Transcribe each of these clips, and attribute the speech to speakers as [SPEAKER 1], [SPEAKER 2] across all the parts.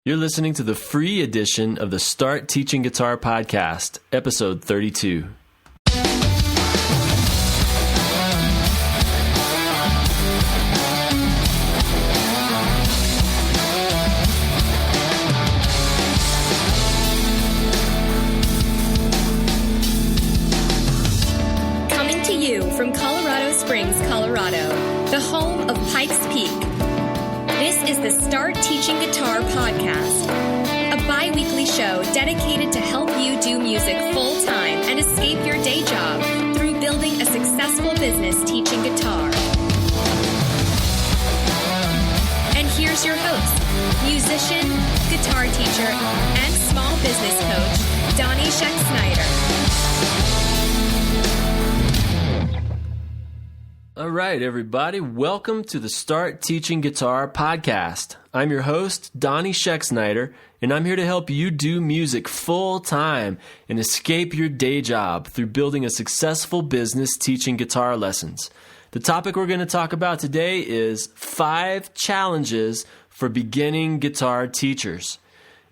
[SPEAKER 1] You're listening to the free edition of the Start Teaching Guitar podcast, episode 32.
[SPEAKER 2] Coming to you from Colorado Springs, Colorado, the home of Pikes Peak. This is the Start Teaching Guitar podcast, a bi-weekly show dedicated to help you do music full-time and escape your day job through building a successful business teaching guitar. And here's your host, musician, guitar teacher, and small business coach, Donnie Scheck-Snyder.
[SPEAKER 1] All right, everybody, welcome to the Start Teaching Guitar podcast. I'm your host, Donnie Scheck-Snyder, and I'm here to help you do music full-time and escape your day job through building a successful business teaching guitar lessons. The topic we're going to talk about today is 5 challenges for beginning guitar teachers.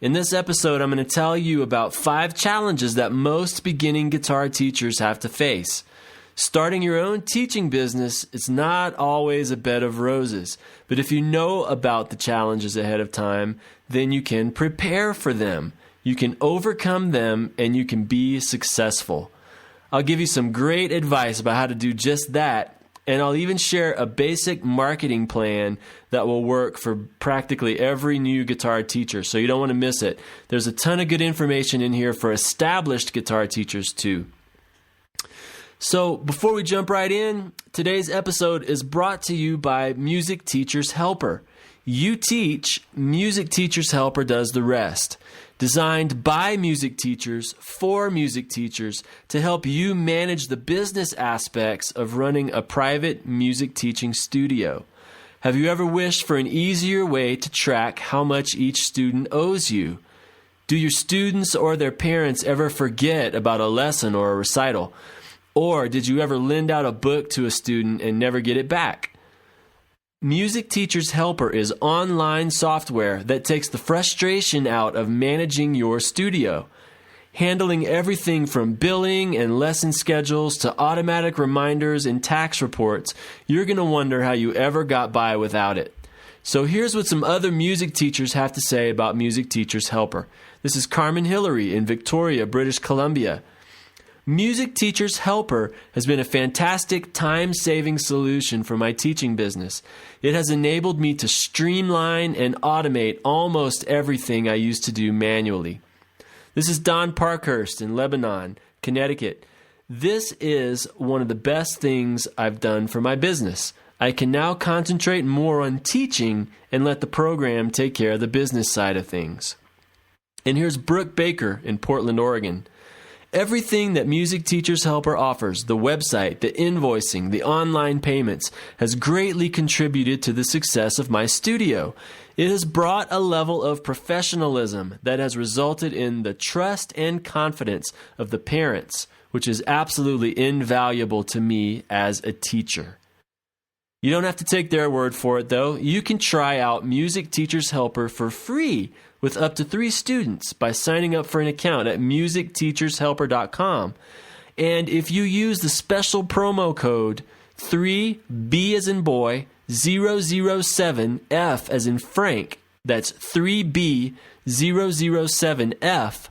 [SPEAKER 1] In this episode, I'm going to tell you about 5 challenges that most beginning guitar teachers have to face. Starting your own teaching business is not always a bed of roses, but if you know about the challenges ahead of time, then you can prepare for them. You can overcome them, and you can be successful. I'll give you some great advice about how to do just that, and I'll even share a basic marketing plan that will work for practically every new guitar teacher, so you don't want to miss it. There's a ton of good information in here for established guitar teachers too. So before we jump right in, today's episode is brought to you by Music Teacher's Helper. You teach, Music Teacher's Helper does the rest. Designed by music teachers for music teachers to help you manage the business aspects of running a private music teaching studio. Have you ever wished for an easier way to track how much each student owes you? Do your students or their parents ever forget about a lesson or a recital? Or did you ever lend out a book to a student and never get it back? Music Teacher's Helper is online software that takes the frustration out of managing your studio. Handling everything from billing and lesson schedules to automatic reminders and tax reports, you're going to wonder how you ever got by without it. So here's what some other music teachers have to say about Music Teacher's Helper. This is Carmen Hillary in Victoria, British Columbia. Music Teacher's Helper has been a fantastic time-saving solution for my teaching business. It has enabled me to streamline and automate almost everything I used to do manually. This is Don Parkhurst in Lebanon, Connecticut. This is one of the best things I've done for my business. I can now concentrate more on teaching and let the program take care of the business side of things. And here's Brooke Baker in Portland, Oregon. Everything that Music Teacher's Helper offers, the website, the invoicing, the online payments, has greatly contributed to the success of my studio. It has brought a level of professionalism that has resulted in the trust and confidence of the parents, which is absolutely invaluable to me as a teacher. You don't have to take their word for it, though. You can try out Music Teacher's Helper for free with up to 3 students by signing up for an account at musicteachershelper.com. And if you use the special promo code 3B as in boy, 007F as in Frank, that's 3B007F,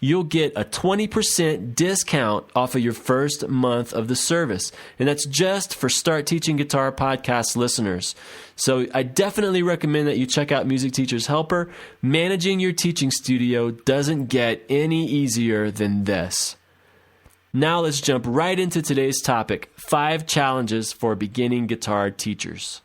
[SPEAKER 1] you'll get a 20% discount off of your first month of the service. And that's just for Start Teaching Guitar podcast listeners. So I definitely recommend that you check out Music Teacher's Helper. Managing your teaching studio doesn't get any easier than this. Now let's jump right into today's topic, 5 challenges for beginning guitar teachers.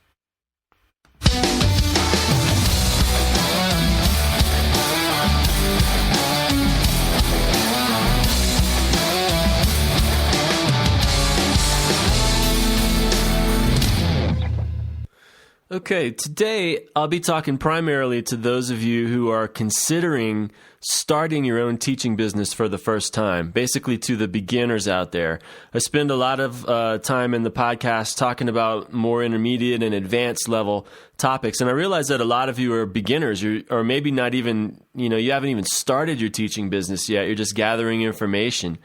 [SPEAKER 1] Okay, today I'll be talking primarily to those of you who are considering starting your own teaching business for the first time, basically to the beginners out there. I spend a lot of time in the podcast talking about more intermediate and advanced level topics, and I realize that a lot of you are beginners, or maybe not even, you haven't even started your teaching business yet. You're just gathering information.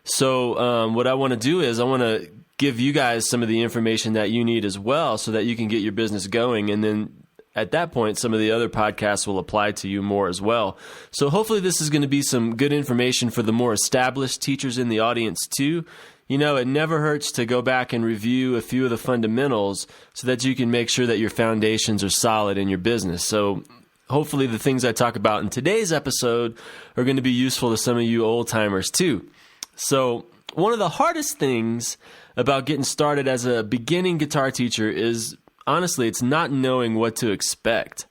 [SPEAKER 1] So what I want to do is I want to give you guys some of the information that you need as well so that you can get your business going. And then at that point, some of the other podcasts will apply to you more as well. So hopefully this is going to be some good information for the more established teachers in the audience too. It never hurts to go back and review a few of the fundamentals so that you can make sure that your foundations are solid in your business. So hopefully the things I talk about in today's episode are going to be useful to some of you old timers too. So one of the hardest things about getting started as a beginning guitar teacher is, honestly, it's not knowing what to expect.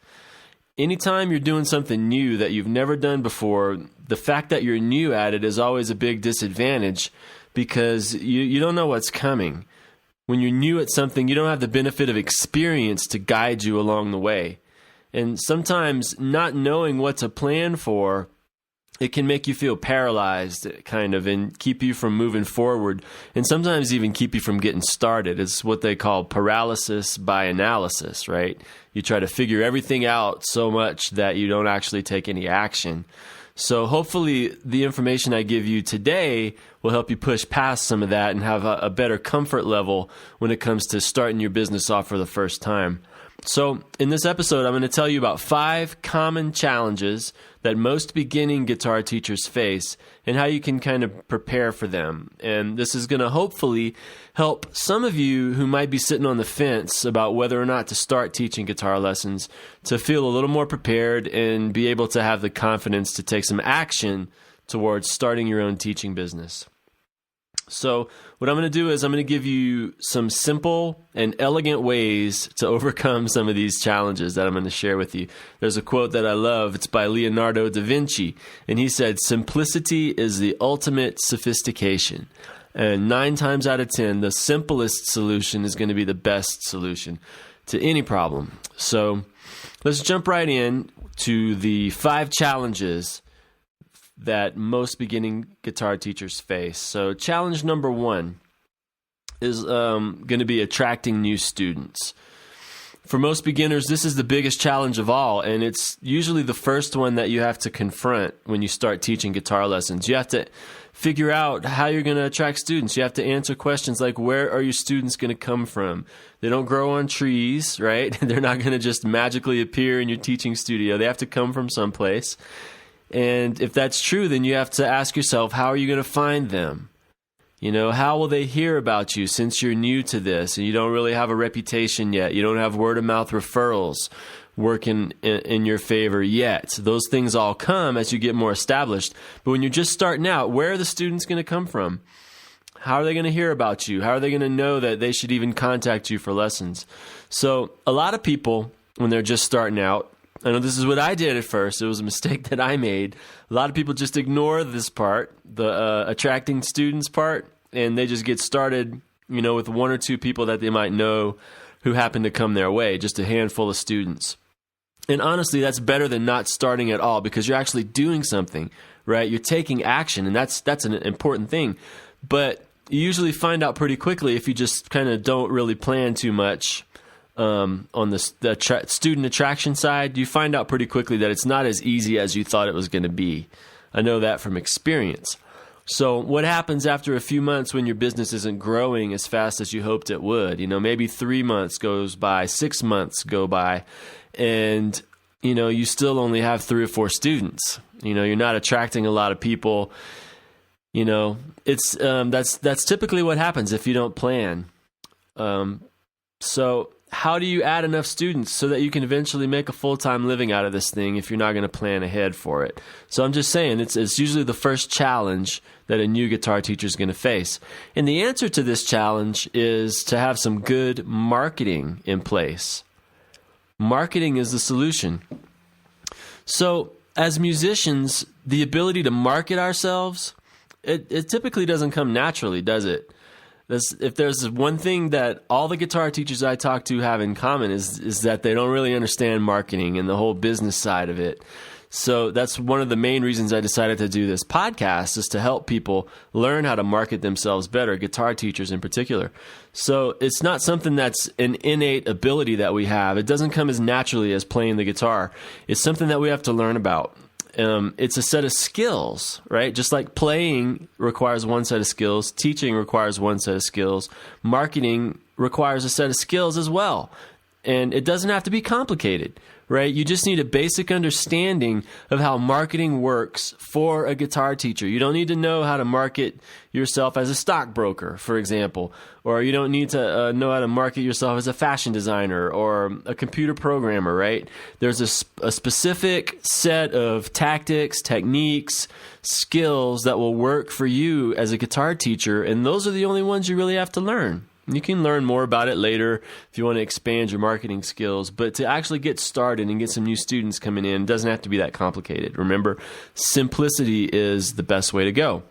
[SPEAKER 1] Anytime you're doing something new that you've never done before, the fact that you're new at it is always a big disadvantage because you don't know what's coming. When you're new at something, you don't have the benefit of experience to guide you along the way. And sometimes not knowing what to plan for, it can make you feel paralyzed, kind of, and keep you from moving forward, and sometimes even keep you from getting started. It's what they call paralysis by analysis, right? You try to figure everything out so much that you don't actually take any action. So hopefully the information I give you today will help you push past some of that and have a better comfort level when it comes to starting your business off for the first time. So in this episode, I'm going to tell you about 5 common challenges that most beginning guitar teachers face and how you can kind of prepare for them. And this is going to hopefully help some of you who might be sitting on the fence about whether or not to start teaching guitar lessons to feel a little more prepared and be able to have the confidence to take some action towards starting your own teaching business. So what I'm going to do is I'm going to give you some simple and elegant ways to overcome some of these challenges that I'm going to share with you. There's a quote that I love. It's by Leonardo da Vinci, and he said, "Simplicity is the ultimate sophistication." And 9 times out of 10, the simplest solution is going to be the best solution to any problem. So let's jump right in to the 5 challenges that most beginning guitar teachers face. So challenge number 1 is going to be attracting new students. For most beginners, this is the biggest challenge of all, and it's usually the first one that you have to confront when you start teaching guitar lessons. You have to figure out how you're going to attract students. You have to answer questions like, where are your students going to come from? They don't grow on trees, right? They're not going to just magically appear in your teaching studio. They have to come from someplace. And if that's true, then you have to ask yourself, how are you going to find them? How will they hear about you since you're new to this and you don't really have a reputation yet? You don't have word-of-mouth referrals working in your favor yet. Those things all come as you get more established. But when you're just starting out, where are the students going to come from? How are they going to hear about you? How are they going to know that they should even contact you for lessons? So a lot of people, when they're just starting out, I know this is what I did at first. It was a mistake that I made. A lot of people just ignore this part, the attracting students part, and they just get started, with 1 or 2 people that they might know who happen to come their way, just a handful of students. And honestly, that's better than not starting at all because you're actually doing something, right? You're taking action, and that's an important thing. But you usually find out pretty quickly if you just kind of don't really plan too much. On the student attraction side, you find out pretty quickly that it's not as easy as you thought it was going to be. I know that from experience. So what happens after a few months when your business isn't growing as fast as you hoped it would? Maybe 3 months goes by, 6 months go by, and you still only have 3 or 4 students. You're not attracting a lot of people. It's that's typically what happens if you don't plan. So how do you add enough students so that you can eventually make a full-time living out of this thing if you're not going to plan ahead for it? So I'm just saying, it's usually the first challenge that a new guitar teacher is going to face. And the answer to this challenge is to have some good marketing in place. Marketing is the solution. So as musicians, the ability to market ourselves, it typically doesn't come naturally, does it? If there's one thing that all the guitar teachers I talk to have in common is that they don't really understand marketing and the whole business side of it. So that's one of the main reasons I decided to do this podcast, is to help people learn how to market themselves better, guitar teachers in particular. So it's not something that's an innate ability that we have. It doesn't come as naturally as playing the guitar. It's something that we have to learn about. It's a set of skills, right? Just like playing requires one set of skills, teaching requires one set of skills, marketing requires a set of skills as well. And it doesn't have to be complicated, right? You just need a basic understanding of how marketing works for a guitar teacher. You don't need to know how to market yourself as a stockbroker, for example, or you don't need to know how to market yourself as a fashion designer or a computer programmer, right? There's a specific set of tactics, techniques, skills that will work for you as a guitar teacher, and those are the only ones you really have to learn. You can learn more about it later if you want to expand your marketing skills, but to actually get started and get some new students coming in, it doesn't have to be that complicated. Remember, simplicity is the best way to go.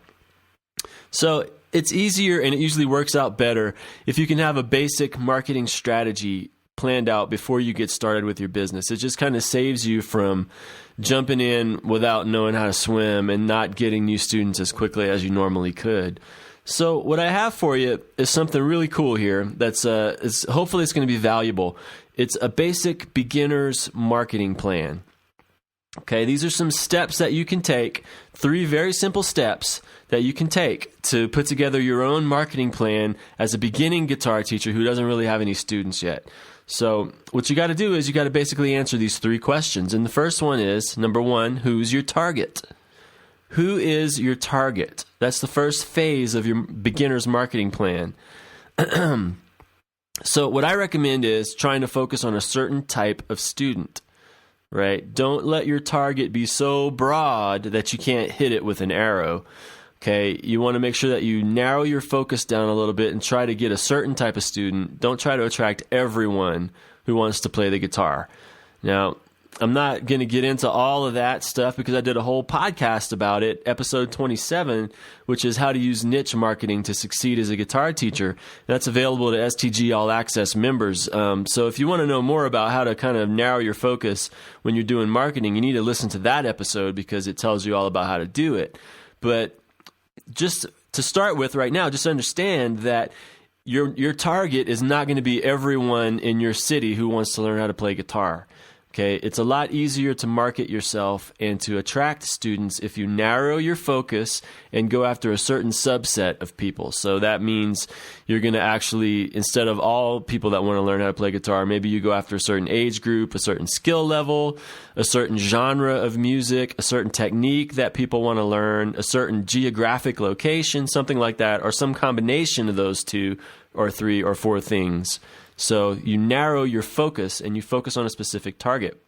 [SPEAKER 1] So it's easier and it usually works out better if you can have a basic marketing strategy planned out before you get started with your business. It just kind of saves you from jumping in without knowing how to swim and not getting new students as quickly as you normally could. So what I have for you is something really cool here that's hopefully it's going to be valuable. It's a basic beginner's marketing plan. Okay, these are some steps that you can take, 3 very simple steps that you can take to put together your own marketing plan as a beginning guitar teacher who doesn't really have any students yet. So what you got to do is you got to basically answer these 3 questions. And the first one is, number 1, who's your target? Who is your target? That's the first phase of your beginner's marketing plan. So what I recommend is trying to focus on a certain type of student, right? Don't let your target be so broad that you can't hit it with an arrow. Okay, you want to make sure that you narrow your focus down a little bit and try to get a certain type of student. Don't try to attract everyone who wants to play the guitar. Now, I'm not going to get into all of that stuff because I did a whole podcast about it, episode 27, which is how to use niche marketing to succeed as a guitar teacher. That's available to STG All-Access members. So if you want to know more about how to kind of narrow your focus when you're doing marketing, you need to listen to that episode because it tells you all about how to do it. But just to start with right now, just understand that your target is not going to be everyone in your city who wants to learn how to play guitar. Okay, it's a lot easier to market yourself and to attract students if you narrow your focus and go after a certain subset of people. So that means you're going to actually, instead of all people that want to learn how to play guitar, maybe you go after a certain age group, a certain skill level, a certain genre of music, a certain technique that people want to learn, a certain geographic location, something like that, or some combination of those 2 or 3 or 4 things. So you narrow your focus and you focus on a specific target.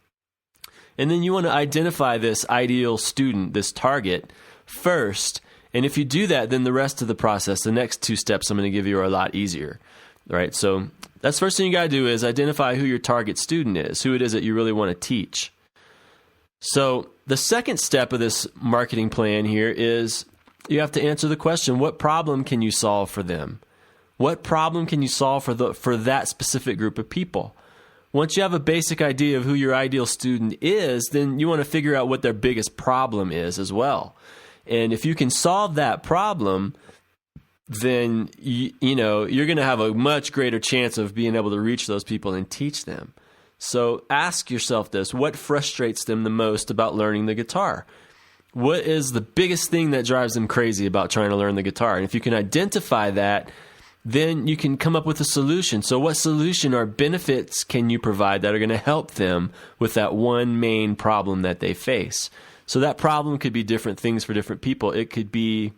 [SPEAKER 1] And then you want to identify this ideal student, this target, first. And if you do that, then the rest of the process, the next 2 steps I'm going to give you are a lot easier. All right, so that's the first thing you got to do is identify who your target student is, who it is that you really want to teach. So the second step of this marketing plan here is you have to answer the question, what problem can you solve for them? What problem can you solve for that specific group of people? Once you have a basic idea of who your ideal student is, then you want to figure out what their biggest problem is as well. And if you can solve that problem, then you're going to have a much greater chance of being able to reach those people and teach them. So ask yourself this, what frustrates them the most about learning the guitar? What is the biggest thing that drives them crazy about trying to learn the guitar? And if you can identify that, then you can come up with a solution. So what solution or benefits can you provide that are going to help them with that one main problem that they face? So that problem could be different things for different people. It could be,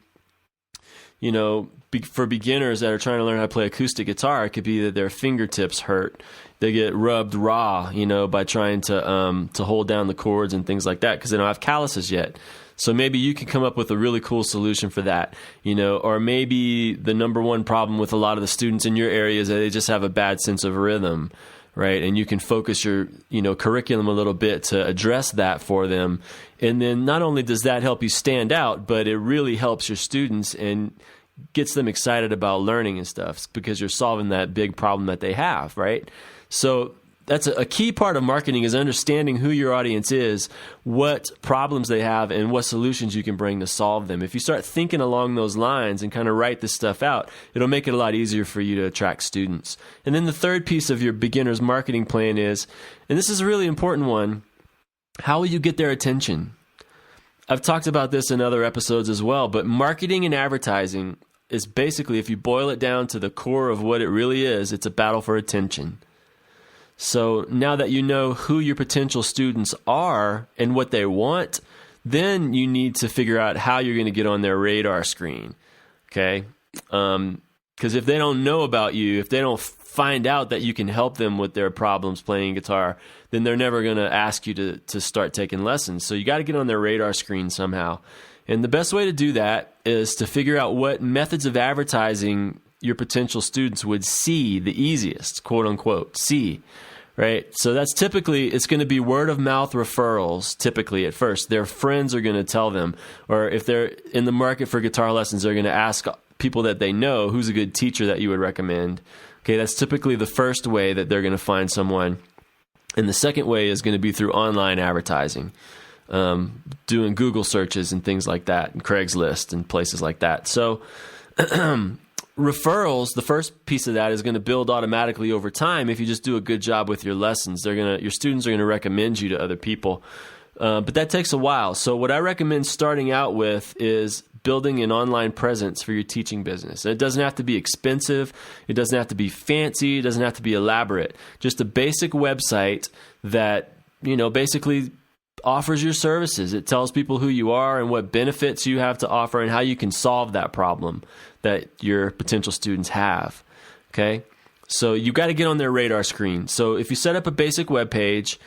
[SPEAKER 1] for beginners that are trying to learn how to play acoustic guitar, it could be that their fingertips hurt. They get rubbed raw, by trying to hold down the chords and things like that because they don't have calluses yet. So maybe you can come up with a really cool solution for that, or maybe the number one problem with a lot of the students in your area is that they just have a bad sense of rhythm, right? And you can focus your, curriculum a little bit to address that for them. And then not only does that help you stand out, but it really helps your students and gets them excited about learning and stuff because you're solving that big problem that they have, right? So that's a key part of marketing is understanding who your audience is, what problems they have, and what solutions you can bring to solve them. If you start thinking along those lines and kind of write this stuff out, it'll make it a lot easier for you to attract students. And then the third piece of your beginner's marketing plan is, and this is a really important one, how will you get their attention? I've talked about this in other episodes as well, but marketing and advertising is basically, if you boil it down to the core of what it really is, it's a battle for attention. So now that you know who your potential students are and what they want, then you need to figure out how you're going to get on their radar screen, okay? Because if they don't know about you, if they don't find out that you can help them with their problems playing guitar, then they're never going to ask you to start taking lessons. So you got to get on their radar screen somehow. And the best way to do that is to figure out what methods of advertising your potential students would see the easiest, quote unquote, see. Right? So that's typically, it's going to be word of mouth referrals, typically at first. Their friends are going to tell them, or if they're in the market for guitar lessons, they're going to ask people that they know, who's a good teacher that you would recommend. Okay, that's typically the first way that they're going to find someone. And the second way is going to be through online advertising, doing Google searches and things like that, and Craigslist and places like that. So referrals, the first piece of that is going to build automatically over time if you just do a good job with your lessons. Your students are going to recommend you to other people. But that takes a while. So what I recommend starting out with is building an online presence for your teaching business. It doesn't have to be expensive. It doesn't have to be fancy. It doesn't have to be elaborate. Just a basic website that, basically offers your services. It tells people who you are and what benefits you have to offer and how you can solve that problem that your potential students have. Okay? So you got to get on their radar screen. So if you set up a basic web page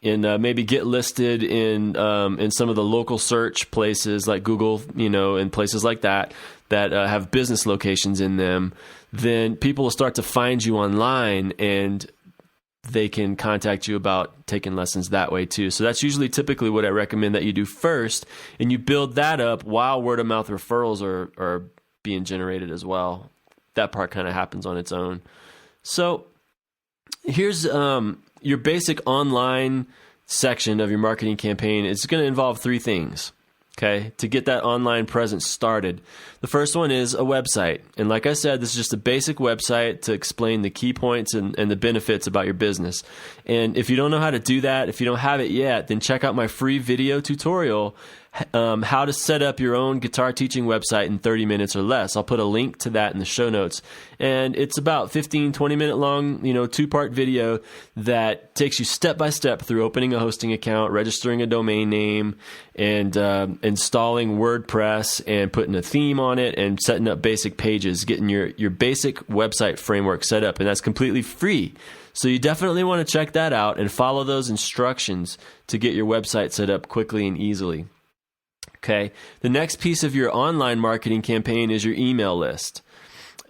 [SPEAKER 1] and maybe get listed in some of the local search places like Google, and places like that have business locations in them, then people will start to find you online and they can contact you about taking lessons that way too. So that's usually typically what I recommend that you do first, and you build that up while word of mouth referrals are being generated as well. That part kind of happens on its own. So here's your basic online section of your marketing campaign. It's going to involve three things, okay, to get that online presence started. The first one is a website. And like I said, this is just a basic website to explain the key points and the benefits about your business. And if you don't know how to do that, if you don't have it yet, then check out my free video tutorial, how to set up your own guitar teaching website in 30 minutes or less. I'll put a link to that in the show notes. And it's about 15, 20 minute long, 2-part video that takes you step by step through opening a hosting account, registering a domain name, and installing WordPress and putting a theme on it and setting up basic pages, getting your basic website framework set up. And that's completely free. So you definitely want to check that out and follow those instructions to get your website set up quickly and easily. Okay. The next piece of your online marketing campaign is your email list.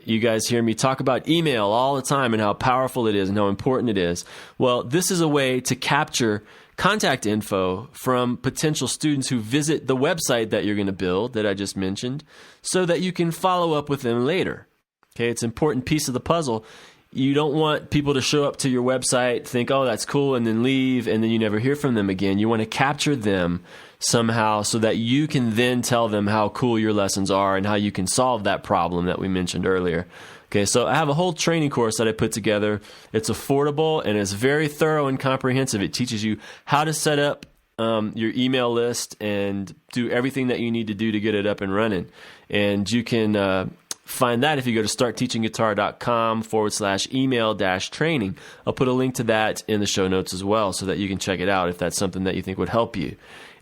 [SPEAKER 1] You guys hear me talk about email all the time and how powerful it is and how important it is. Well, this is a way to capture contact info from potential students who visit the website that you're going to build that I just mentioned so that you can follow up with them later. Okay. It's an important piece of the puzzle. You don't want people to show up to your website, think, oh, that's cool, and then leave, and then you never hear from them again. You want to capture them somehow so that you can then tell them how cool your lessons are and how you can solve that problem that we mentioned earlier. Okay, so I have a whole training course that I put together. It's affordable and it's very thorough and comprehensive. It teaches you how to set up your email list and do everything that you need to do to get it up and running. And you can find that if you go to startteachingguitar.com/email-training. I'll put a link to that in the show notes as well so that you can check it out if that's something that you think would help you.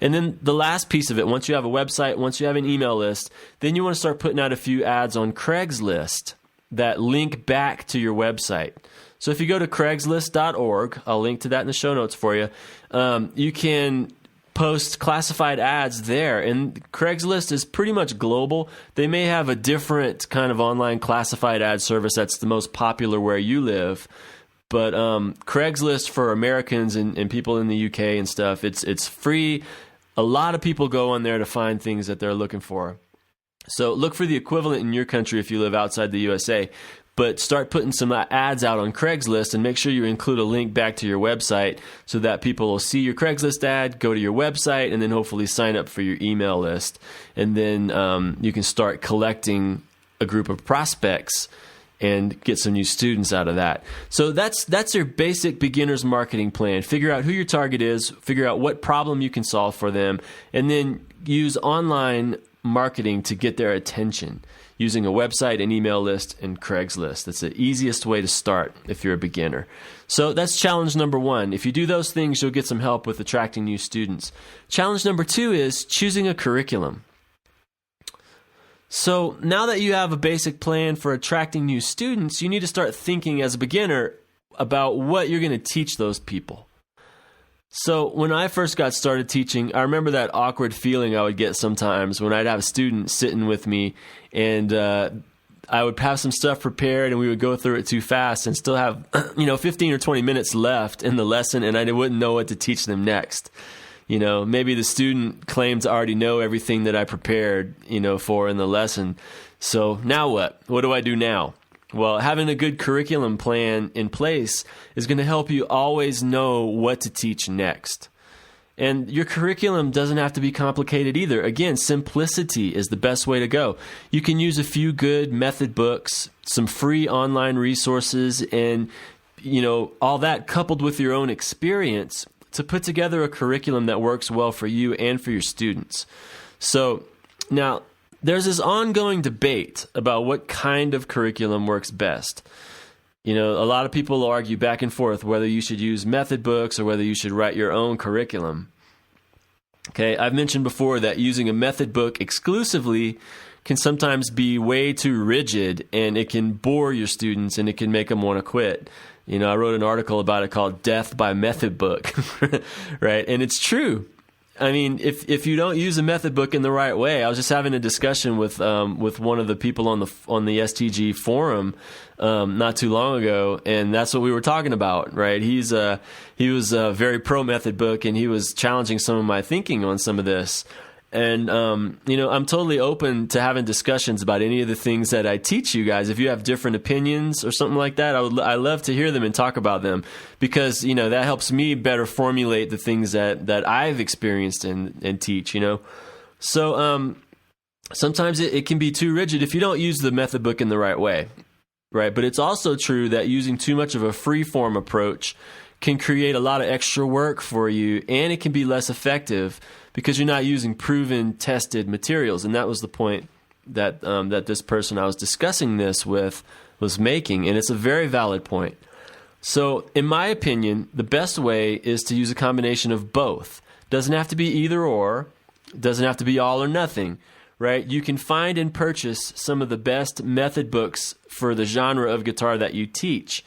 [SPEAKER 1] And then the last piece of it, once you have a website, once you have an email list, then you want to start putting out a few ads on Craigslist that link back to your website. So if you go to Craigslist.org, I'll link to that in the show notes for you, you can post classified ads there. And Craigslist is pretty much global. They may have a different kind of online classified ad service that's the most popular where you live. But Craigslist for Americans and people in the UK and stuff, it's free. A lot of people go on there to find things that they're looking for. So look for the equivalent in your country if you live outside the USA. But start putting some ads out on Craigslist and make sure you include a link back to your website so that people will see your Craigslist ad, go to your website, and then hopefully sign up for your email list. And then you can start collecting a group of prospects and get some new students out of that. So that's your basic beginner's marketing plan. Figure out who your target is, figure out what problem you can solve for them, and then use online marketing to get their attention using a website, an email list, and Craigslist. That's the easiest way to start if you're a beginner. So that's challenge number 1. If you do those things, you'll get some help with attracting new students. Challenge number 2 is choosing a curriculum. So now that you have a basic plan for attracting new students, you need to start thinking as a beginner about what you're going to teach those people. So when I first got started teaching, I remember that awkward feeling I would get sometimes when I'd have a student sitting with me and I would have some stuff prepared and we would go through it too fast and still have 15 or 20 minutes left in the lesson and I wouldn't know what to teach them next. Maybe the student claimed to already know everything that I prepared, for in the lesson. So now what? What do I do now? Well, having a good curriculum plan in place is going to help you always know what to teach next. And your curriculum doesn't have to be complicated either. Again, simplicity is the best way to go. You can use a few good method books, some free online resources, and all that coupled with your own experience to put together a curriculum that works well for you and for your students. So now, there's this ongoing debate about what kind of curriculum works best. A lot of people argue back and forth whether you should use method books or whether you should write your own curriculum. Okay, I've mentioned before that using a method book exclusively can sometimes be way too rigid and it can bore your students and it can make them want to quit. I wrote an article about it called Death by Method Book, right? And it's true. I mean, if you don't use a method book in the right way, I was just having a discussion with one of the people on the STG forum not too long ago, and that's what we were talking about, right? He was very pro method book, and he was challenging some of my thinking on some of this. And I'm totally open to having discussions about any of the things that I teach you guys. If you have different opinions or something like that, I love to hear them and talk about them because that helps me better formulate the things that I've experienced and teach. So sometimes it can be too rigid if you don't use the method book in the right way, right? But it's also true that using too much of a free form approach can create a lot of extra work for you, and it can be less effective because you're not using proven, tested materials. And that was the point that this person I was discussing this with was making, and it's a very valid point. So in my opinion, the best way is to use a combination of both. Doesn't have to be either or, doesn't have to be all or nothing, right? You can find and purchase some of the best method books for the genre of guitar that you teach.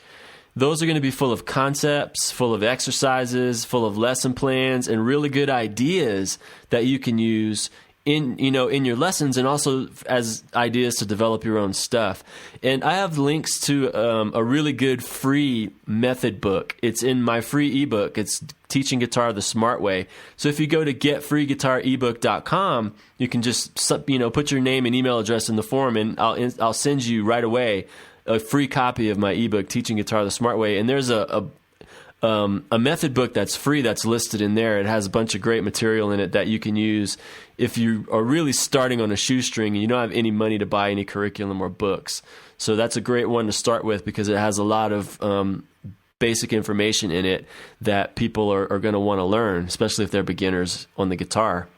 [SPEAKER 1] Those are going to be full of concepts, full of exercises, full of lesson plans, and really good ideas that you can use in your lessons and also as ideas to develop your own stuff. And I have links to a really good free method book. It's in my free ebook. It's Teaching Guitar the Smart Way. So if you go to getfreeguitarebook.com, you can just put your name and email address in the form, and I'll send you right away a free copy of my ebook, Teaching Guitar the Smart Way. And there's a method book that's free that's listed in there. It has a bunch of great material in it that you can use if you are really starting on a shoestring and you don't have any money to buy any curriculum or books. So that's a great one to start with because it has a lot of basic information in it that people are going to want to learn, especially if they're beginners on the guitar.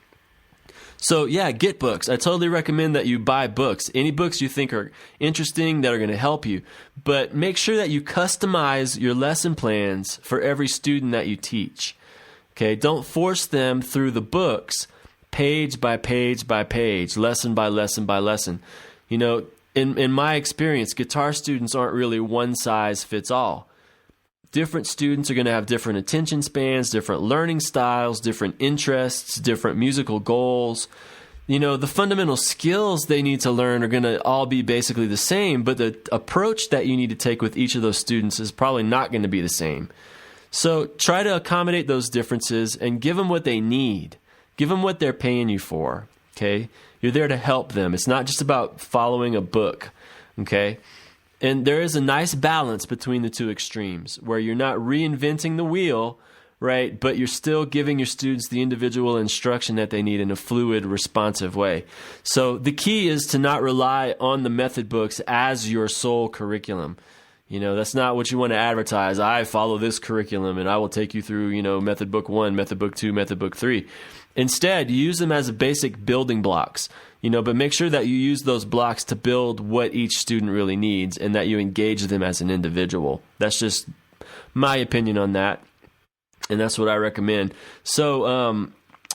[SPEAKER 1] So yeah, get books. I totally recommend that you buy books. Any books you think are interesting that are going to help you. But make sure that you customize your lesson plans for every student that you teach. Okay, don't force them through the books page by page by page, lesson by lesson by lesson. In my experience, guitar students aren't really one size fits all. Different students are going to have different attention spans, different learning styles, different interests, different musical goals. The fundamental skills they need to learn are going to all be basically the same, but the approach that you need to take with each of those students is probably not going to be the same. So try to accommodate those differences and give them what they need. Give them what they're paying you for. Okay. You're there to help them. It's not just about following a book. Okay. And there is a nice balance between the two extremes where you're not reinventing the wheel, right? But you're still giving your students the individual instruction that they need in a fluid, responsive way. So the key is to not rely on the method books as your sole curriculum. That's not what you want to advertise. I follow this curriculum and I will take you through, method book 1, method book 2, method book 3. Instead, use them as basic building blocks, but make sure that you use those blocks to build what each student really needs and that you engage them as an individual. That's just my opinion on that. And that's what I recommend. So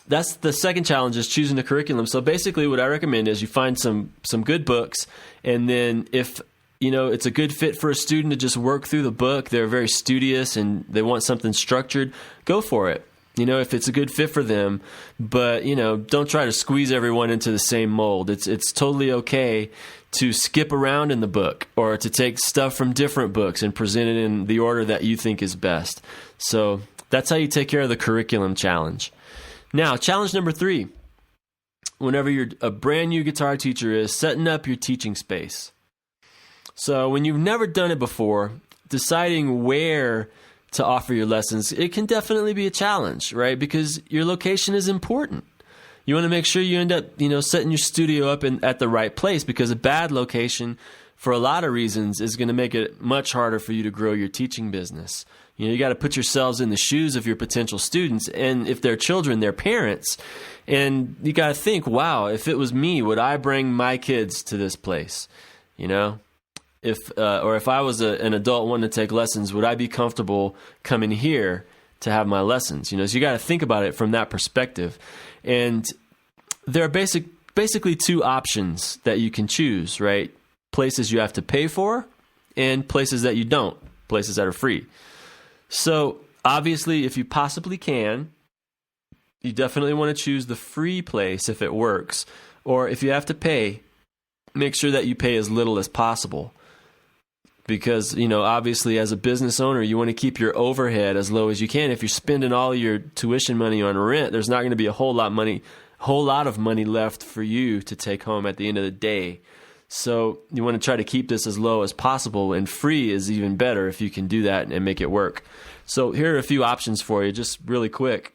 [SPEAKER 1] that's the second challenge, is choosing a curriculum. So basically what I recommend is you find some good books, and then if it's a good fit for a student to just work through the book, they're very studious and they want something structured, go for it. If it's a good fit for them, but, don't try to squeeze everyone into the same mold. It's totally okay to skip around in the book or to take stuff from different books and present it in the order that you think is best. So that's how you take care of the curriculum challenge. Now, challenge number 3, whenever you're a brand new guitar teacher, is setting up your teaching space. So when you've never done it before, deciding where to offer your lessons, it can definitely be a challenge, right? Because your location is important. You want to make sure you end up, setting your studio up at the right place, because a bad location, for a lot of reasons, is going to make it much harder for you to grow your teaching business. You got to put yourselves in the shoes of your potential students, and if they're children, their parents. And you got to think, wow, if it was me, would I bring my kids to this place? If I was an adult wanting to take lessons, would I be comfortable coming here to have my lessons? So you got to think about it from that perspective. And there are basically 2 options that you can choose, right? Places you have to pay for and places that you don't, places that are free. So obviously, if you possibly can, you definitely want to choose the free place if it works. Or if you have to pay, make sure that you pay as little as possible. Because, obviously as a business owner, you want to keep your overhead as low as you can. If you're spending all your tuition money on rent, there's not going to be a whole lot of money left for you to take home at the end of the day. So you want to try to keep this as low as possible, and free is even better if you can do that and make it work. So here are a few options for you, just really quick.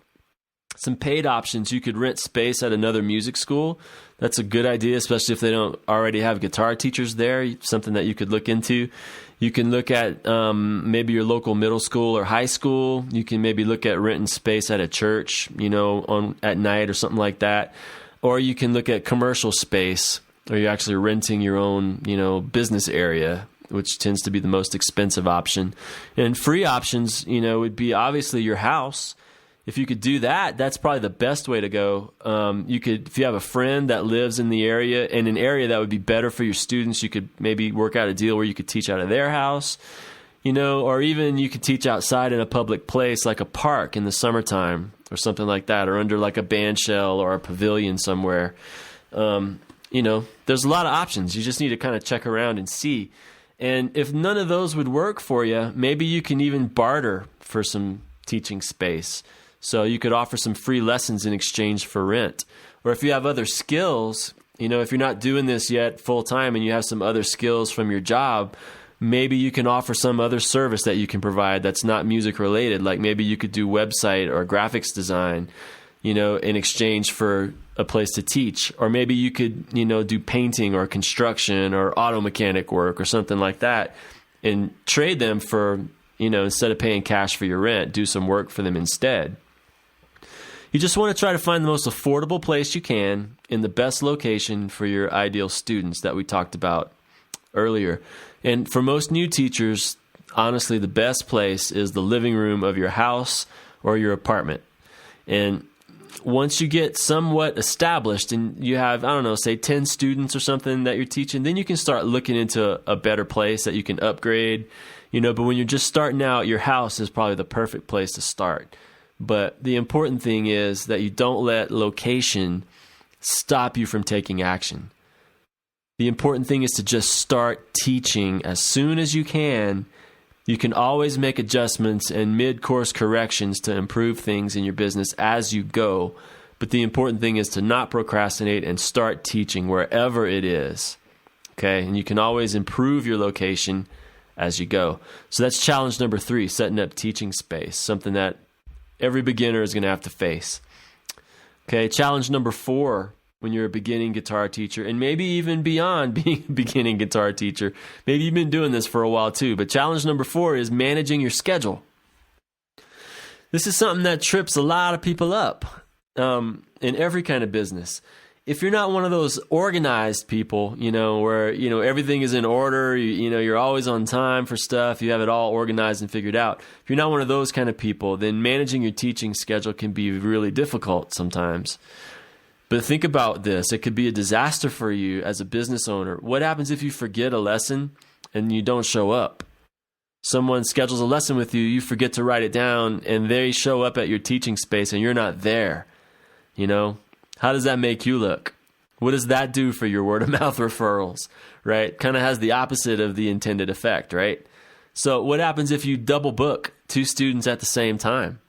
[SPEAKER 1] Some paid options: you could rent space at another music school. That's a good idea, especially if they don't already have guitar teachers there, something that you could look into. You can look at maybe your local middle school or high school. You can maybe look at renting space at a church, at night or something like that. Or you can look at commercial space, or you're actually renting your own, business area, which tends to be the most expensive option. And free options, would be obviously your house. If you could do that, that's probably the best way to go. You could, if you have a friend that lives in the area, in an area that would be better for your students, you could maybe work out a deal where you could teach out of their house, or even you could teach outside in a public place like a park in the summertime or something like that, or under like a band shell or a pavilion somewhere. There's a lot of options. You just need to kind of check around and see. And if none of those would work for you, maybe you can even barter for some teaching space. So you could offer some free lessons in exchange for rent. Or if you have other skills, if you're not doing this yet full time and you have some other skills from your job, maybe you can offer some other service that you can provide that's not music related. Like maybe you could do website or graphics design, in exchange for a place to teach. Or maybe you could, do painting or construction or auto mechanic work or something like that, and trade them for, instead of paying cash for your rent, do some work for them instead. You just want to try to find the most affordable place you can in the best location for your ideal students that we talked about earlier. And for most new teachers, honestly, the best place is the living room of your house or your apartment. And once you get somewhat established and you have, say 10 students or something that you're teaching, then you can start looking into a better place that you can upgrade, but when you're just starting out, your house is probably the perfect place to start. But the important thing is that you don't let location stop you from taking action. The important thing is to just start teaching as soon as you can. You can always make adjustments and mid-course corrections to improve things in your business as you go. But the important thing is to not procrastinate and start teaching wherever it is. Okay, and you can always improve your location as you go. So that's challenge number 3, setting up teaching space, something that every beginner is going to have to face. Okay, challenge number 4, when you're a beginning guitar teacher, and maybe even beyond being a beginning guitar teacher, maybe you've been doing this for a while too, but challenge number 4 is managing your schedule. This is something that trips a lot of people up in every kind of business. If you're not one of those organized people, where, everything is in order, you're always on time for stuff, you have it all organized and figured out. If you're not one of those kind of people, then managing your teaching schedule can be really difficult sometimes. But think about this. It could be a disaster for you as a business owner. What happens if you forget a lesson and you don't show up? Someone schedules a lesson with you, you forget to write it down, and they show up at your teaching space and you're not there, How does that make you look? What does that do for your word of mouth referrals, right? Kind of has the opposite of the intended effect, right? So what happens if you double book 2 students at the same time?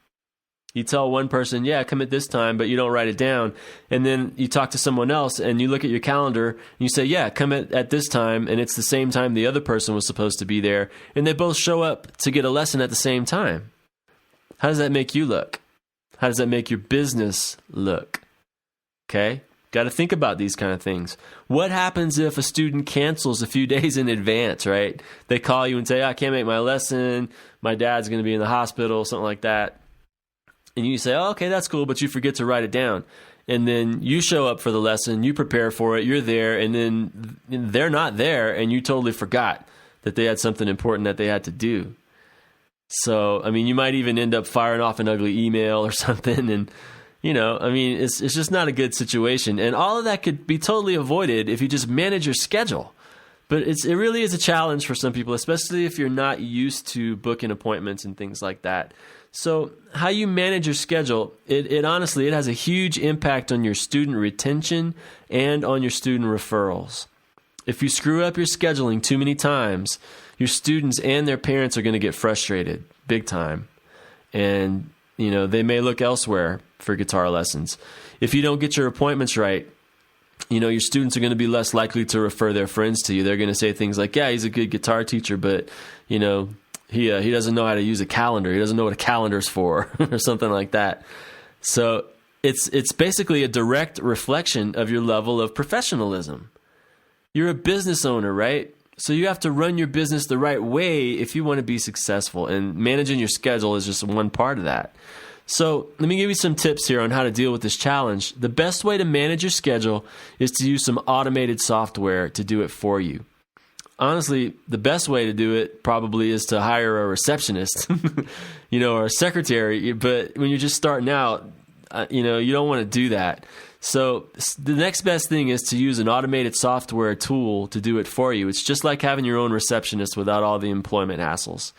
[SPEAKER 1] You tell one person, yeah, come at this time, but you don't write it down. And then you talk to someone else and you look at your calendar and you say, yeah, come at this time. And it's the same time the other person was supposed to be there. And they both show up to get a lesson at the same time. How does that make you look? How does that make your business look? Okay, got to think about these kind of things. What happens if a student cancels a few days in advance, right? They call you and say, I can't make my lesson. My dad's going to be in the hospital, something like that. And you say, oh, okay, that's cool, but you forget to write it down. And then you show up for the lesson, you prepare for it, you're there, and then they're not there, and you totally forgot that they had something important that they had to do. So, you might even end up firing off an ugly email or something, and it's just not a good situation. And all of that could be totally avoided if you just manage your schedule. But it really is a challenge for some people, especially if you're not used to booking appointments and things like that. So how you manage your schedule, it honestly, it has a huge impact on your student retention and on your student referrals. If you screw up your scheduling too many times, your students and their parents are going to get frustrated big time. And they may look elsewhere for guitar lessons. If you don't get your appointments right, your students are going to be less likely to refer their friends to you. They're going to say things like, yeah, he's a good guitar teacher, but, he doesn't know how to use a calendar. He doesn't know what a calendar's for or something like that. So it's basically a direct reflection of your level of professionalism. You're a business owner, right? So you have to run your business the right way if you want to be successful, and managing your schedule is just one part of that. So let me give you some tips here on how to deal with this challenge. The best way to manage your schedule is to use some automated software to do it for you. Honestly, the best way to do it probably is to hire a receptionist, or a secretary. But when you're just starting out, you don't want to do that. So the next best thing is to use an automated software tool to do it for you. It's just like having your own receptionist without all the employment hassles.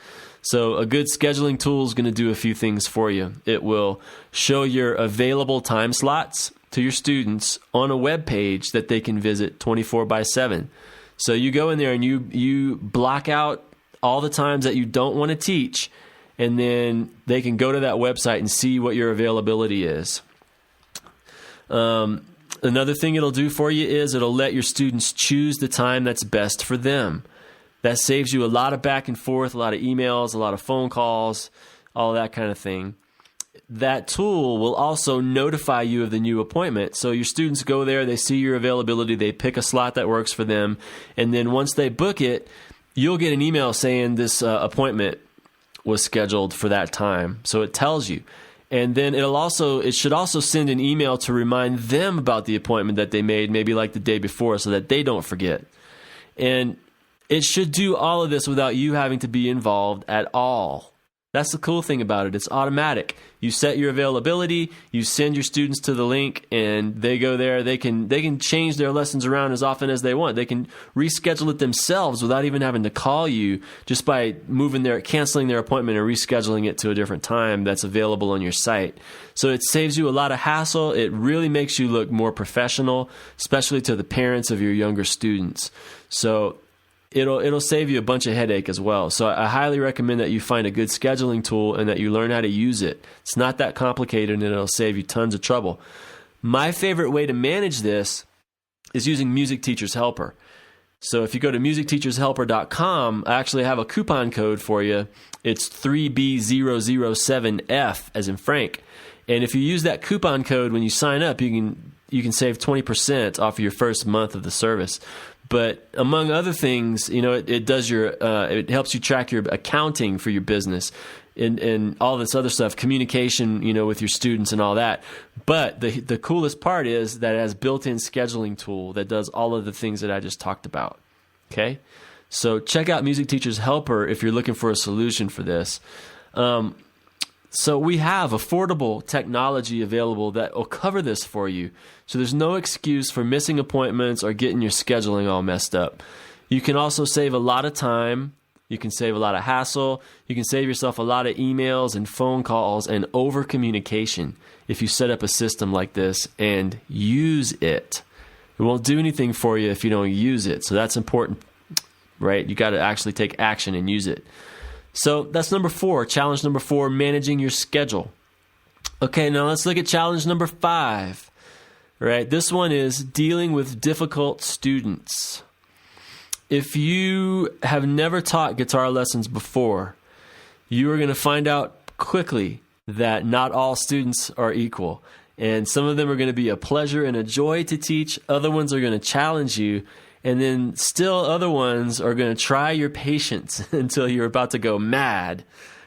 [SPEAKER 1] So a good scheduling tool is going to do a few things for you. It will show your available time slots to your students on a web page that they can visit 24/7. So you go in there and you block out all the times that you don't want to teach, and then they can go to that website and see what your availability is. Another thing it'll do for you is it'll let your students choose the time that's best for them. That saves you a lot of back and forth, a lot of emails, a lot of phone calls, all that kind of thing. That tool will also notify you of the new appointment. So your students go there, they see your availability, they pick a slot that works for them, and then once they book it, you'll get an email saying this appointment was scheduled for that time. So it tells you. And then it should also send an email to remind them about the appointment that they made, maybe like the day before, so that they don't forget. And it should do all of this without you having to be involved at all. That's the cool thing about it. It's automatic. You set your availability, you send your students to the link, and they go there. They can change their lessons around as often as they want. They can reschedule it themselves without even having to call you, just by canceling their appointment and rescheduling it to a different time that's available on your site. So it saves you a lot of hassle. It really makes you look more professional, especially to the parents of your younger students. So it'll save you a bunch of headache as well. So I highly recommend that you find a good scheduling tool and that you learn how to use it. It's not that complicated, and it'll save you tons of trouble. My favorite way to manage this is using Music Teacher's Helper. So if you go to musicteachershelper.com, I actually have a coupon code for you. It's 3B007F as in Frank. And if you use that coupon code when you sign up, you can save 20% off of your first month of the service. But among other things, it does it helps you track your accounting for your business and all this other stuff, communication, with your students and all that. But the coolest part is that it has built-in scheduling tool that does all of the things that I just talked about. Okay, so check out Music Teacher's Helper if you're looking for a solution for this. So we have affordable technology available that will cover this for you. So there's no excuse for missing appointments or getting your scheduling all messed up. You can also save a lot of time. You can save a lot of hassle. You can save yourself a lot of emails and phone calls and over communication if you set up a system like this and use it. It won't do anything for you if you don't use it. So that's important, right? You got to actually take action and use it. So that's number 4, challenge number 4, managing your schedule. Okay, now let's look at challenge number 5, right? This one is dealing with difficult students. If you have never taught guitar lessons before, you are going to find out quickly that not all students are equal. And some of them are going to be a pleasure and a joy to teach. Other ones are going to challenge you. And then still other ones are going to try your patience until you're about to go mad,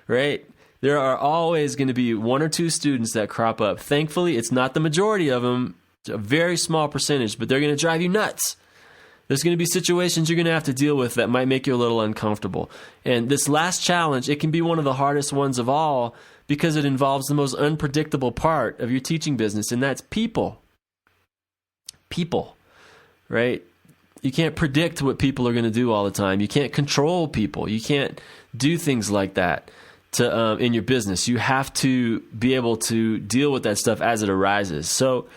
[SPEAKER 1] right? There are always going to be 1 or 2 students that crop up. Thankfully, it's not the majority of them. It's a very small percentage, but they're going to drive you nuts. There's going to be situations you're going to have to deal with that might make you a little uncomfortable. And this last challenge, it can be one of the hardest ones of all because it involves the most unpredictable part of your teaching business, and that's people. People, right? You can't predict what people are going to do all the time. You can't control people. You can't do things like that in your business. You have to be able to deal with that stuff as it arises. So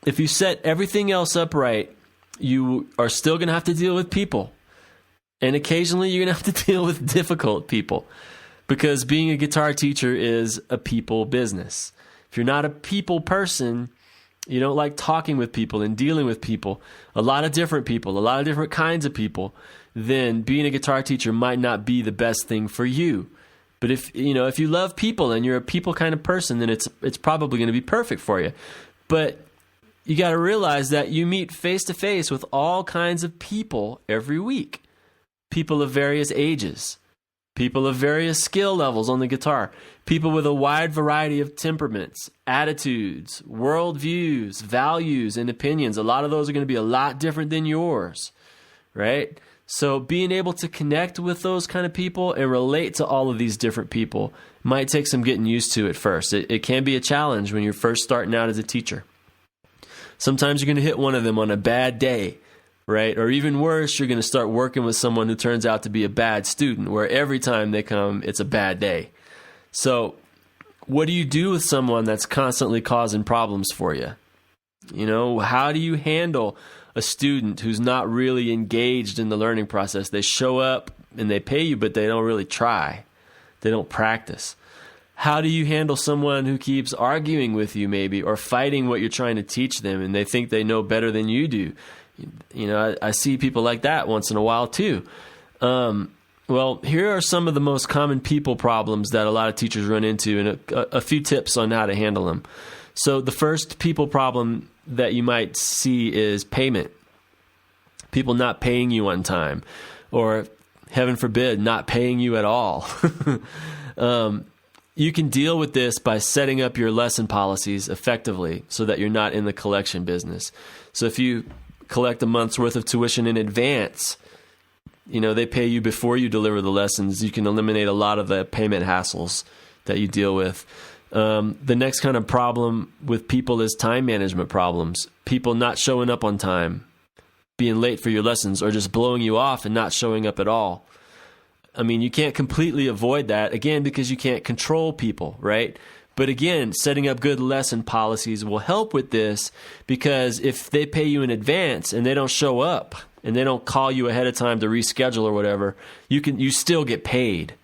[SPEAKER 1] if you set everything else up right, you are still going to have to deal with people. And occasionally you're going to have to deal with difficult people because being a guitar teacher is a people business. If you're not a people person, you don't like talking with people and dealing with people, a lot of different people, a lot of different kinds of people, then being a guitar teacher might not be the best thing for you. But if you love people and you're a people kind of person, then it's probably going to be perfect for you. But you got to realize that you meet face to face with all kinds of people every week. People of various ages, people of various skill levels on the guitar, people with a wide variety of temperaments, attitudes, worldviews, values, and opinions. A lot of those are going to be a lot different than yours, right? So being able to connect with those kind of people and relate to all of these different people might take some getting used to at first. It can be a challenge when you're first starting out as a teacher. Sometimes you're going to hit one of them on a bad day, right? Or even worse, you're going to start working with someone who turns out to be a bad student, where every time they come, it's a bad day. So what do you do with someone that's constantly causing problems for you? How do you handle a student who's not really engaged in the learning process? They show up and they pay you, but they don't really try. They don't practice. How do you handle someone who keeps arguing with you maybe or fighting what you're trying to teach them and they think they know better than you do? I see people like that once in a while too. Well, here are some of the most common people problems that a lot of teachers run into and a few tips on how to handle them. So the first people problem that you might see is payment. People not paying you on time or, heaven forbid, not paying you at all. You can deal with this by setting up your lesson policies effectively so that you're not in the collection business. So if you collect a month's worth of tuition in advance, they pay you before you deliver the lessons, you can eliminate a lot of the payment hassles that you deal with. The next kind of problem with people is time management problems. People not showing up on time, being late for your lessons, or just blowing you off and not showing up at all. I mean, you can't completely avoid that, again, because you can't control people, right? But again, setting up good lesson policies will help with this, because if they pay you in advance and they don't show up and they don't call you ahead of time to reschedule or whatever, you still get paid,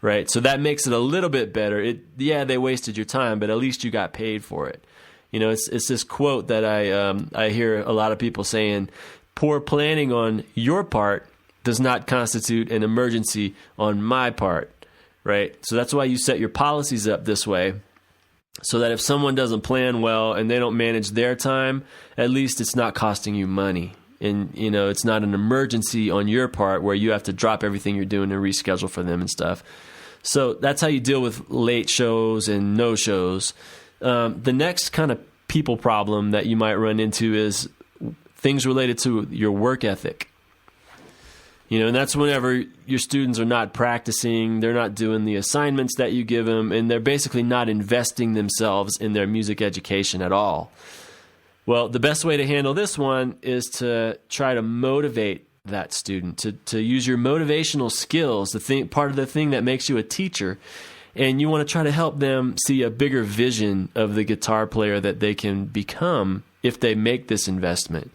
[SPEAKER 1] right? So that makes it a little bit better. They wasted your time, but at least you got paid for it. It's this quote that I hear a lot of people saying: "Poor planning on your part does not constitute an emergency on my part." Right? So that's why you set your policies up this way, so that if someone doesn't plan well and they don't manage their time, at least it's not costing you money. And, it's not an emergency on your part where you have to drop everything you're doing and reschedule for them and stuff. So that's how you deal with late shows and no shows. The next kind of people problem that you might run into is things related to your work ethic. And that's whenever your students are not practicing, they're not doing the assignments that you give them, and they're basically not investing themselves in their music education at all. Well, the best way to handle this one is to try to motivate that student, to use your motivational skills, part of the thing that makes you a teacher, and you want to try to help them see a bigger vision of the guitar player that they can become if they make this investment.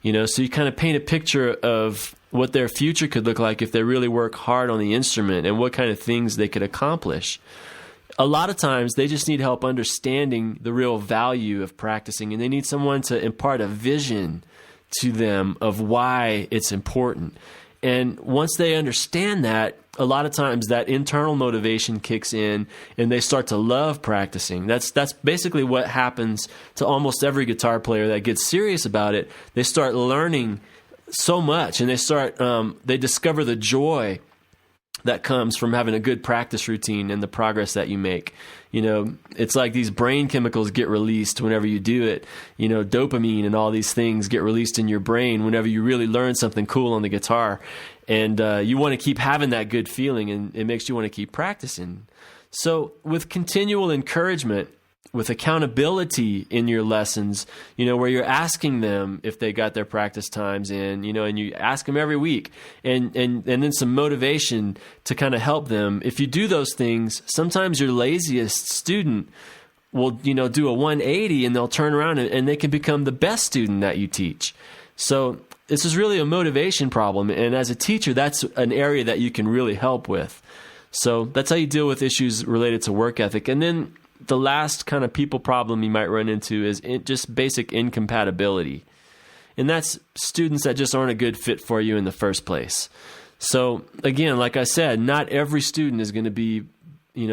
[SPEAKER 1] So you kind of paint a picture of what their future could look like if they really work hard on the instrument and what kind of things they could accomplish. A lot of times they just need help understanding the real value of practicing, and they need someone to impart a vision to them of why it's important. And once they understand that, a lot of times that internal motivation kicks in and they start to love practicing. That's basically what happens to almost every guitar player that gets serious about it. They start learning so much, and they discover the joy that comes from having a good practice routine and the progress that you make. It's like these brain chemicals get released whenever you do it. Dopamine and all these things get released in your brain whenever you really learn something cool on the guitar. And you want to keep having that good feeling, and it makes you want to keep practicing. So with continual encouragement, with accountability in your lessons, where you're asking them if they got their practice times in, and you ask them every week, and then some motivation to kind of help them. If you do those things, sometimes your laziest student will, do a 180 and they'll turn around and they can become the best student that you teach. So this is really a motivation problem. And as a teacher, that's an area that you can really help with. So that's how you deal with issues related to work ethic. And then the last kind of people problem you might run into is just basic incompatibility. And that's students that just aren't a good fit for you in the first place. So again, like I said, not every student is going to be,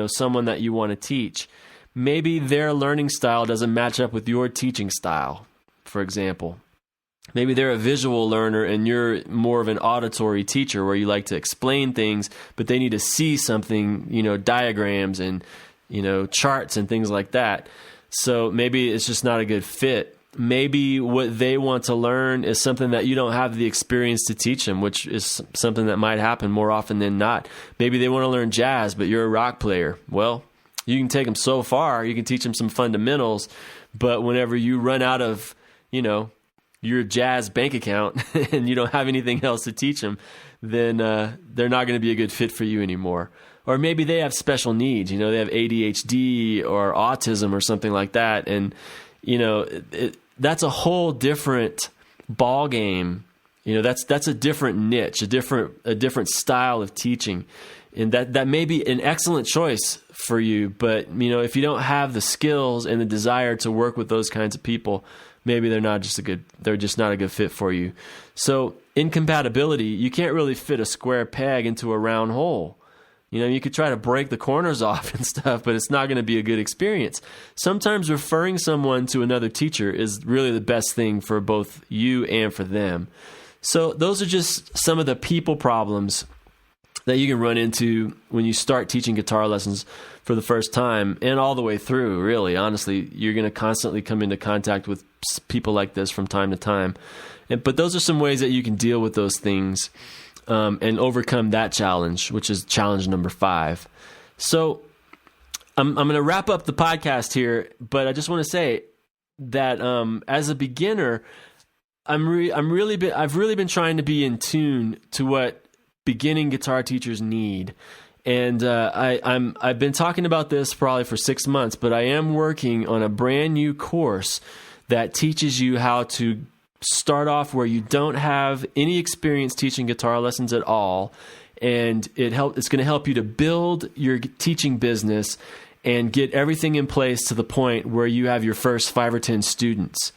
[SPEAKER 1] someone that you want to teach. Maybe their learning style doesn't match up with your teaching style, for example. Maybe they're a visual learner and you're more of an auditory teacher where you like to explain things, but they need to see something, diagrams and charts and things like that. So maybe it's just not a good fit. Maybe what they want to learn is something that you don't have the experience to teach them, which is something that might happen more often than not. Maybe they want to learn jazz, but you're a rock player. Well, you can take them so far. You can teach them some fundamentals, but whenever you run out of, your jazz bank account and you don't have anything else to teach them, then they're not going to be a good fit for you anymore. Or maybe they have special needs, they have ADHD or autism or something like that. And, that's a whole different ball game. That's a different niche, a different style of teaching. And that may be an excellent choice for you. But, if you don't have the skills and the desire to work with those kinds of people, maybe they're just not a good fit for you. So incompatibility, you can't really fit a square peg into a round hole. You could try to break the corners off and stuff, but it's not going to be a good experience. Sometimes referring someone to another teacher is really the best thing for both you and for them. So those are just some of the people problems that you can run into when you start teaching guitar lessons for the first time and all the way through, really. Honestly, you're going to constantly come into contact with people like this from time to time. But those are some ways that you can deal with those things and overcome that challenge, which is challenge number 5. So I'm going to wrap up the podcast here, but I just want to say that as a beginner, I've really been trying to be in tune to what beginning guitar teachers need. And I've been talking about this probably for 6 months, but I am working on a brand new course that teaches you how to start off where you don't have any experience teaching guitar lessons at all, and it's going to help you to build your teaching business and get everything in place to the point where you have your first 5 or 10 students.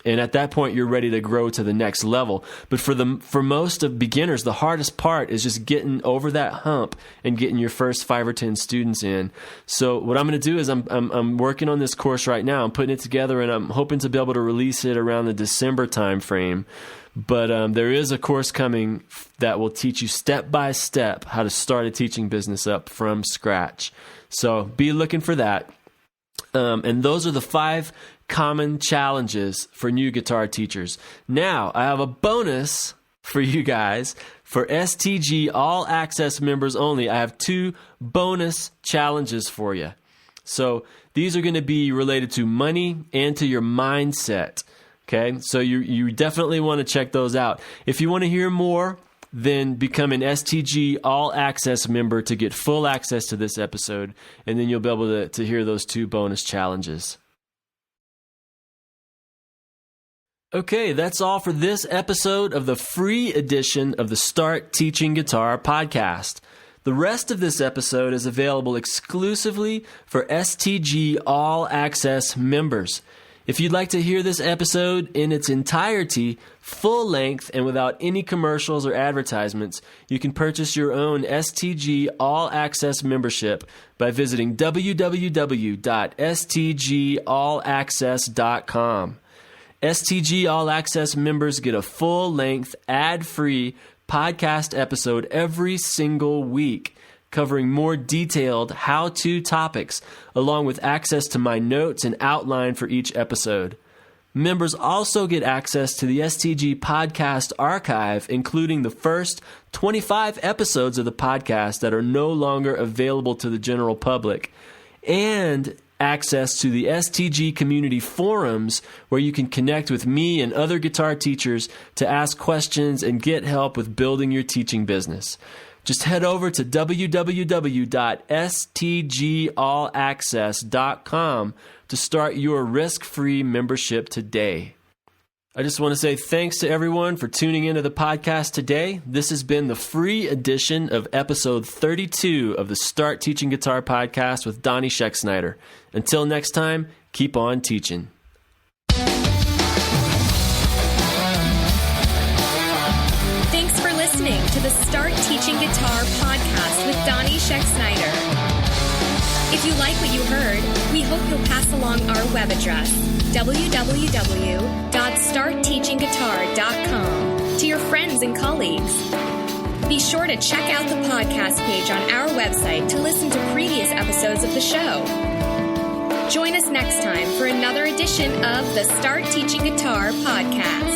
[SPEAKER 1] And at that point, you're ready to grow to the next level. But for most of beginners, the hardest part is just getting over that hump and getting your first 5 or 10 students in. So what I'm going to do is I'm working on this course right now. I'm putting it together, and I'm hoping to be able to release it around the December time frame. But there is a course coming that will teach you step by step how to start a teaching business up from scratch. So be looking for that. And those are the 5 common challenges for new guitar teachers. Now, I have a bonus for you guys. For STG All-Access members only, I have 2 bonus challenges for you. So these are going to be related to money and to your mindset. Okay, so you definitely want to check those out. If you want to hear more, then become an STG All-Access member to get full access to this episode, and then you'll be able to hear those 2 bonus challenges. Okay, that's all for this episode of the free edition of the Start Teaching Guitar podcast. The rest of this episode is available exclusively for STG All-Access members. If you'd like to hear this episode in its entirety, full length, and without any commercials or advertisements, you can purchase your own STG All-Access membership by visiting www.stgallaccess.com. STG All-Access members get a full-length, ad-free podcast episode every single week, covering more detailed how-to topics, along with access to my notes and outline for each episode. Members also get access to the STG Podcast Archive, including the first 25 episodes of the podcast that are no longer available to the general public, and access to the STG community forums where you can connect with me and other guitar teachers to ask questions and get help with building your teaching business. Just head over to www.stgallaccess.com to start your risk-free membership today. I just want to say thanks to everyone for tuning into the podcast today. This has been the free edition of episode 32 of the Start Teaching Guitar podcast with Donnie Schexnayder. Until next time, keep on teaching.
[SPEAKER 2] Thanks for listening to the Start Teaching Guitar podcast with Donnie Schexnayder. If you like what you heard, we hope you'll pass along our web address, www.startteachingguitar.com, to your friends and colleagues. Be sure to check out the podcast page on our website to listen to previous episodes of the show. Join us next time for another edition of the Start Teaching Guitar podcast.